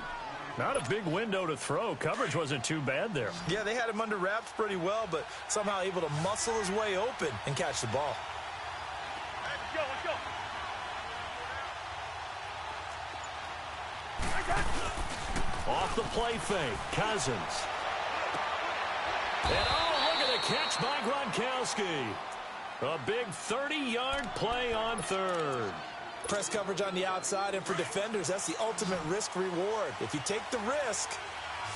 Not a big window to throw. Coverage wasn't too bad there. Yeah, they had him under wraps pretty well, but somehow able to muscle his way open and catch the ball. Off the play fake, Cousins. And oh, look at the catch by Gronkowski. A big 30-yard play on 3rd. Press coverage on the outside, and for defenders, that's the ultimate risk-reward. If you take the risk,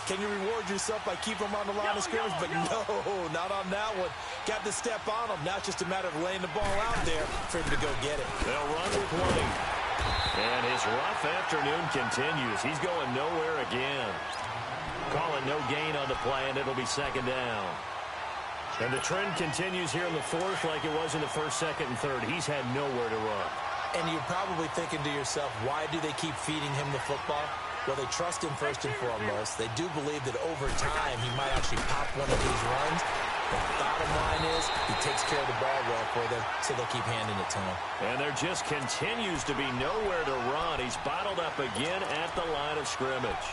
can you reward yourself by keeping them on the line of scrimmage? But no, not on that one. Got to step on them. Now it's just a matter of laying the ball out there for him to go get it. They'll run with Wayne. And his rough afternoon continues. He's going nowhere again. Call it no gain on the play, and it'll be 2nd down. And the trend continues here in the 4th like it was in the 1st, 2nd, and 3rd. He's had nowhere to run. And you're probably thinking to yourself, why do they keep feeding him the football? Well, they trust him first and foremost. They do believe that over time he might actually pop one of these runs. But the bottom line is he takes care of the ball well for them, so they'll keep handing it to him. And there just continues to be nowhere to run. He's bottled up again at the line of scrimmage.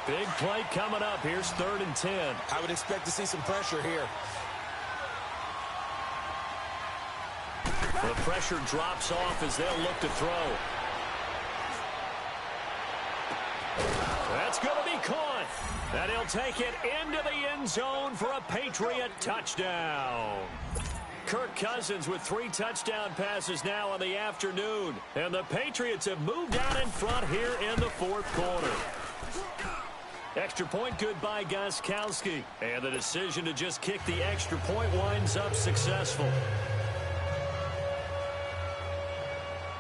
Big play coming up. Here's 3rd and 10. I would expect to see some pressure here. The pressure drops off as they'll look to throw. That's going to be caught. And he'll take it into the end zone for a Patriot touchdown. Kirk Cousins with 3 touchdown passes now in the afternoon. And the Patriots have moved out in front here in the 4th quarter. Extra point good by Gronkowski. And the decision to just kick the extra point winds up successful.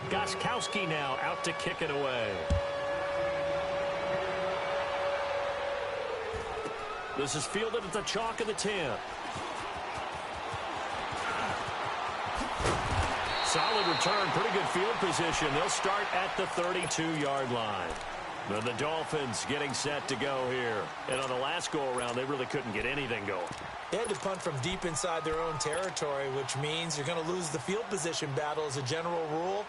Gronkowski now out to kick it away. This is fielded at the chalk of the 10. Solid return, pretty good field position. They'll start at the 32-yard line. And the Dolphins getting set to go here. And on the last go-around, they really couldn't get anything going. They had to punt from deep inside their own territory, which means you're going to lose the field position battle as a general rule.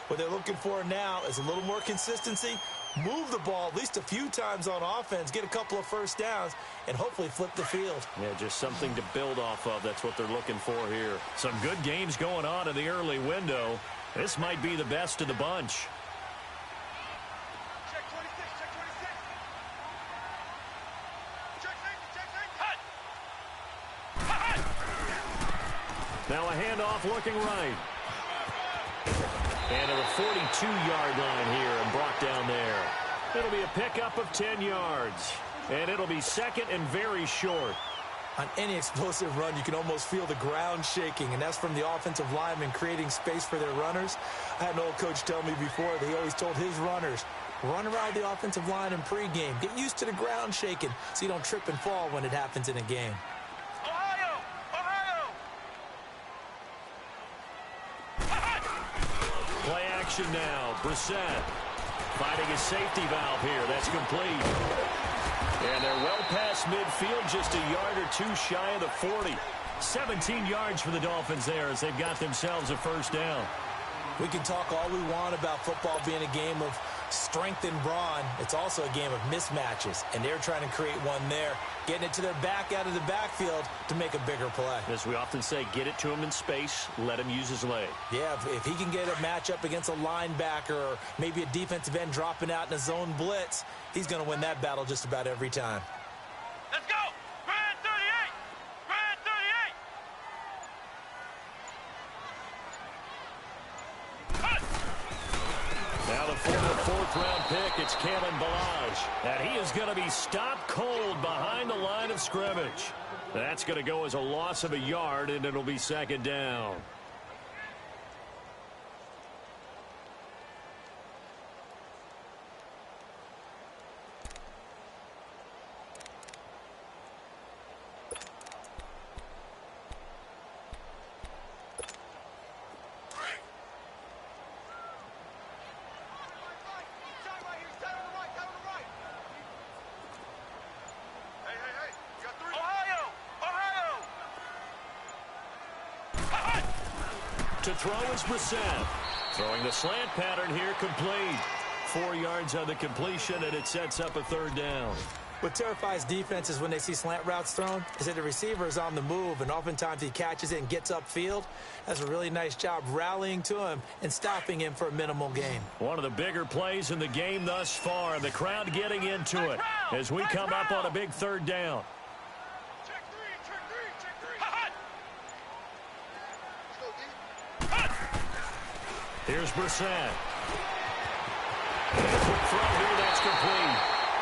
What they're looking for now is a little more consistency, move the ball at least a few times on offense, get a couple of first downs, and hopefully flip the field. Yeah, just something to build off of. That's what they're looking for here. Some good games going on in the early window. This might be the best of the bunch. Now a handoff looking right. And at a 42-yard line here and brought down there. It'll be a pickup of 10 yards. And it'll be 2nd and very short. On any explosive run, you can almost feel the ground shaking, and that's from the offensive linemen creating space for their runners. I had an old coach tell me before that he always told his runners, run around the offensive line in pregame. Get used to the ground shaking so you don't trip and fall when it happens in a game. Play action now. Brissett finding a safety valve here. That's complete. And they're well past midfield, just a yard or 2 shy of the 40. 17 yards for the Dolphins there as they've got themselves a first down. We can talk all we want about football being a game of strength and brawn. It's also a game of mismatches, and they're trying to create one there, getting it to their back out of the backfield to make a bigger play. As we often say, get it to him in space, let him use his leg. Yeah, if he can get a matchup against a linebacker or maybe a defensive end dropping out in a zone blitz, he's going to win that battle just about every time. Let's go! Brand 38! Brand 38! Now the former 4th-round pick, it's Kalen Ballage. And he is going to be stopped cold behind the line of scrimmage. That's going to go as a loss of a yard, and it'll be 2nd down. To throw is Brissett. Throwing the slant pattern here, complete. 4 yards on the completion, and it sets up a third down. What terrifies defenses when they see slant routes thrown is that the receiver is on the move, and oftentimes he catches it and gets upfield. That's a really nice job rallying to him and stopping him for a minimal gain. One of the bigger plays in the game thus far, and the crowd getting into it as we come up on a big third down. Check three. Hut. Here's Brissett. Quick throw here, that's complete.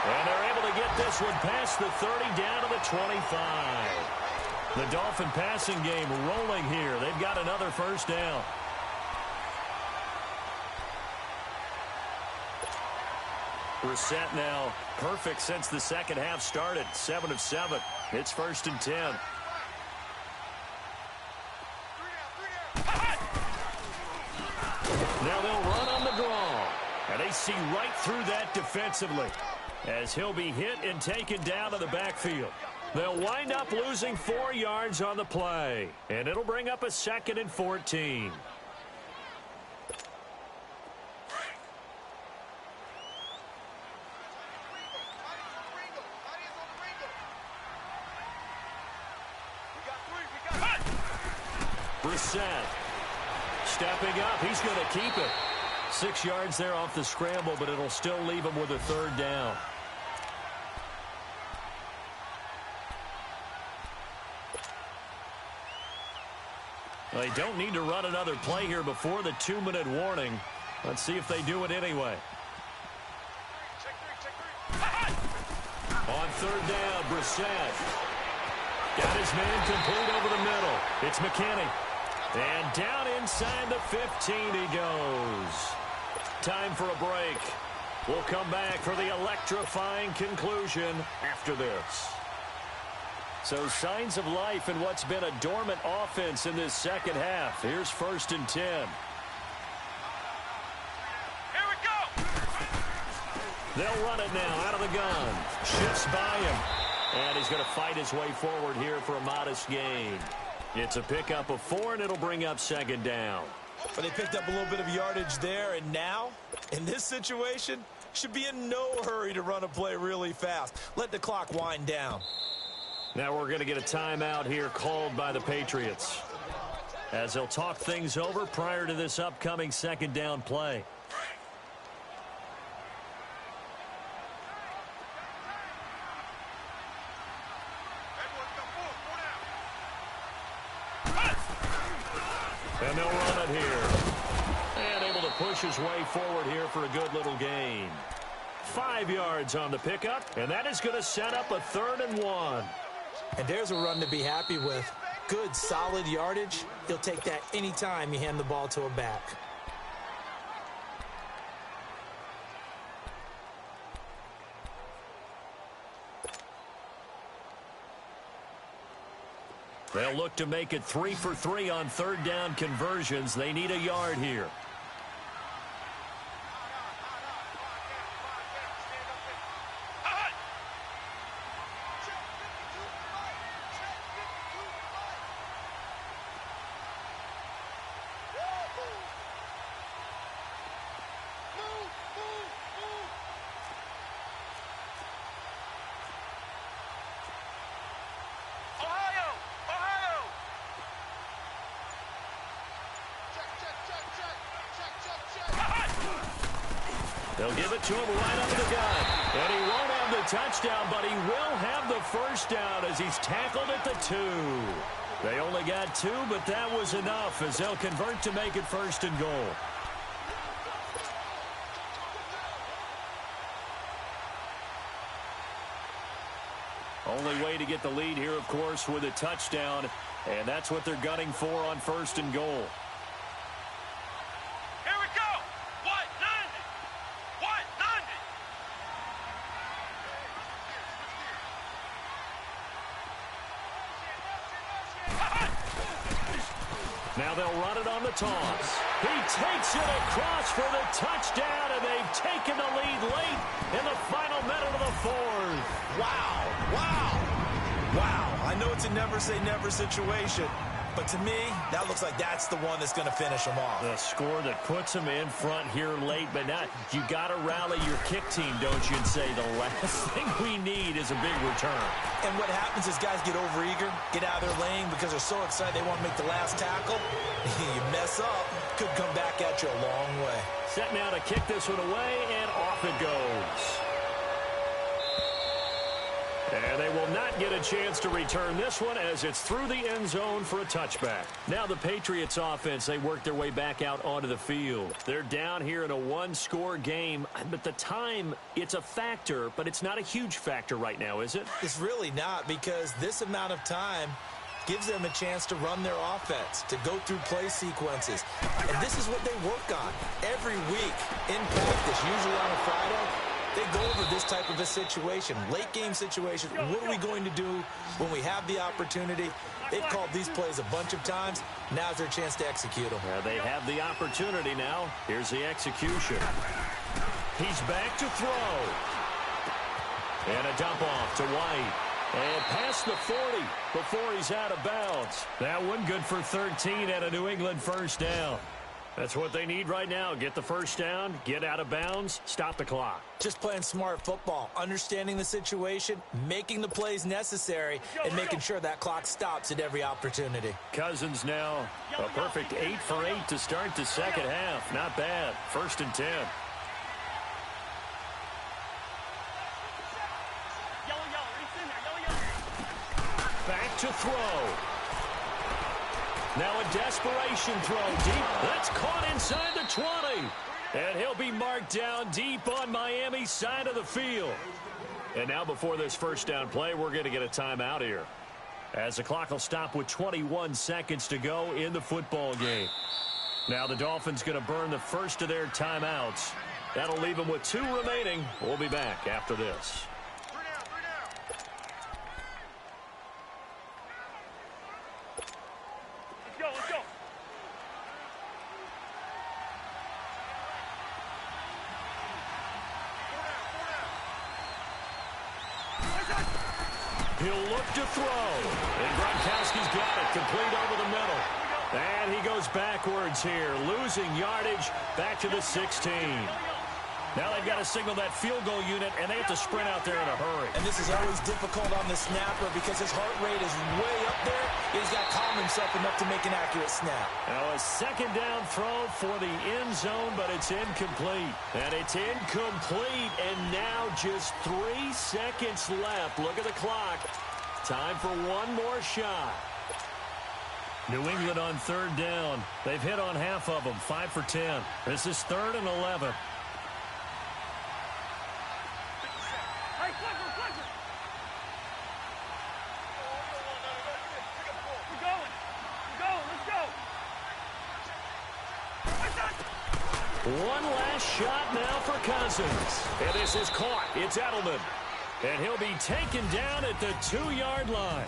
And they're able to get this one past the 30 down to the 25. The Dolphin passing game rolling here. They've got another first down. Brissett now perfect since the second half started. 7 of 7. It's 1st and 10. Now they'll run on the draw. And they see right through that defensively, as he'll be hit and taken down to the backfield. They'll wind up losing 4 yards on the play, and it'll bring up a 2nd and 14. Brissett stepping up. He's going to keep it. 6 yards there off the scramble, but it'll still leave him with a third down. They don't need to run another play here before the 2-minute warning. Let's see if they do it anyway. On third down, Brissett got his man complete over the middle. It's McKinney. And down inside the 15 he goes. Time for a break. We'll come back for the electrifying conclusion after this. So signs of life in what's been a dormant offense in this second half. Here's 1st and 10. Here we go. They'll run it now out of the gun. Shifts by him. And he's going to fight his way forward here for a modest gain. It's a pickup of 4, and it'll bring up 2nd down. But they picked up a little bit of yardage there, and now, in this situation, should be in no hurry to run a play really fast. Let the clock wind down. Now we're going to get a timeout here called by the Patriots, as they'll talk things over prior to this upcoming 2nd down play. And they'll run it here. And able to push his way forward here for a good little gain. 5 yards on the pickup, and that is going to set up a 3rd and 1. And there's a run to be happy with. Good, solid yardage. He'll take that anytime you hand the ball to a back. They'll look to make it 3 for 3 on 3rd down conversions. They need a yard here. They'll give it to him right under the gun. And he won't have the touchdown, but he will have the first down as he's tackled at the 2. They only got 2, but that was enough as they'll convert to make it 1st and goal. Only way to get the lead here, of course, with a touchdown, and that's what they're gunning for on 1st and goal. Now they'll run it on the toss. He takes it across for the touchdown, and they've taken the lead late in the final minute of the 4th. Wow, wow, wow. I know it's a never say never situation, But to me, that looks like that's the one that's going to finish them off. The score that puts them in front here late, but now you got to rally your kick team, don't you, and say the last thing we need is a big return. And what happens is guys get overeager, get out of their lane because they're so excited they want to make the last tackle. You mess up, could come back at you a long way. Set now to kick this one away, and off it goes. And they will not get a chance to return this one as it's through the end zone for a touchback. Now the Patriots offense, they work their way back out onto the field. They're down here in a one-score game, but the time, it's a factor, but it's not a huge factor right now, is it? It's really not, because this amount of time gives them a chance to run their offense, to go through play sequences. And this is what they work on every week in practice, usually on a Friday. They go over this type of a situation, late-game situation. What are we going to do when we have the opportunity? They've called these plays a bunch of times. Now's their chance to execute them. They have the opportunity now. Here's the execution. He's back to throw. And a dump off to White. And past the 40 before he's out of bounds. That one good for 13 at a New England first down. That's what they need right now. Get the first down, get out of bounds, stop the clock. Just playing smart football, understanding the situation, making the plays necessary, and making sure that clock stops at every opportunity. Cousins now a perfect 8 for 8 to start the second half. Not bad. 1st and 10. Back to throw. Now a desperation throw deep. That's caught inside the 20. And he'll be marked down deep on Miami's side of the field. And now before this first down play, we're going to get a timeout here, as the clock will stop with 21 seconds to go in the football game. Now the Dolphins going to burn the first of their timeouts. That'll leave them with 2 remaining. We'll be back after this. He'll look to throw. And Gronkowski's got it, complete over the middle. And he goes backwards here, losing yardage back to the 16. Now they've got to signal that field goal unit, and they have to sprint out there in a hurry. And this is always difficult on the snapper because his heart rate is way up there. He's got to calm himself enough to make an accurate snap. Now a second down throw for the end zone, but it's incomplete. And it's incomplete, and now just 3 seconds left. Look at the clock. Time for one more shot. New England on 3rd down. They've hit on half of them, 5 for 10. This is 3rd and 11. One last shot now for Cousins. And this is caught. It's Edelman. And he'll be taken down at the 2-yard line.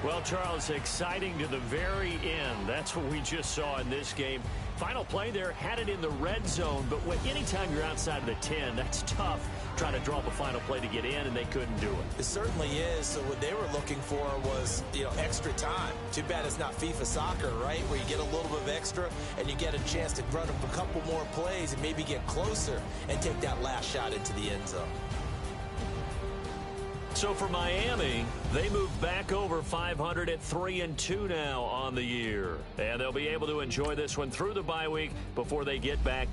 Well, Charles, exciting to the very end. That's what we just saw in this game. Final play there, had it in the red zone, but anytime you're outside of the 10, that's tough trying to draw up a final play to get in, and they couldn't do it. It certainly is. So what they were looking for was, extra time. Too bad it's not FIFA soccer, right, where you get a little bit of extra and you get a chance to run up a couple more plays and maybe get closer and take that last shot into the end zone. So for Miami, they move back over 500 at 3-2 now on the year. And they'll be able to enjoy this one through the bye week before they get back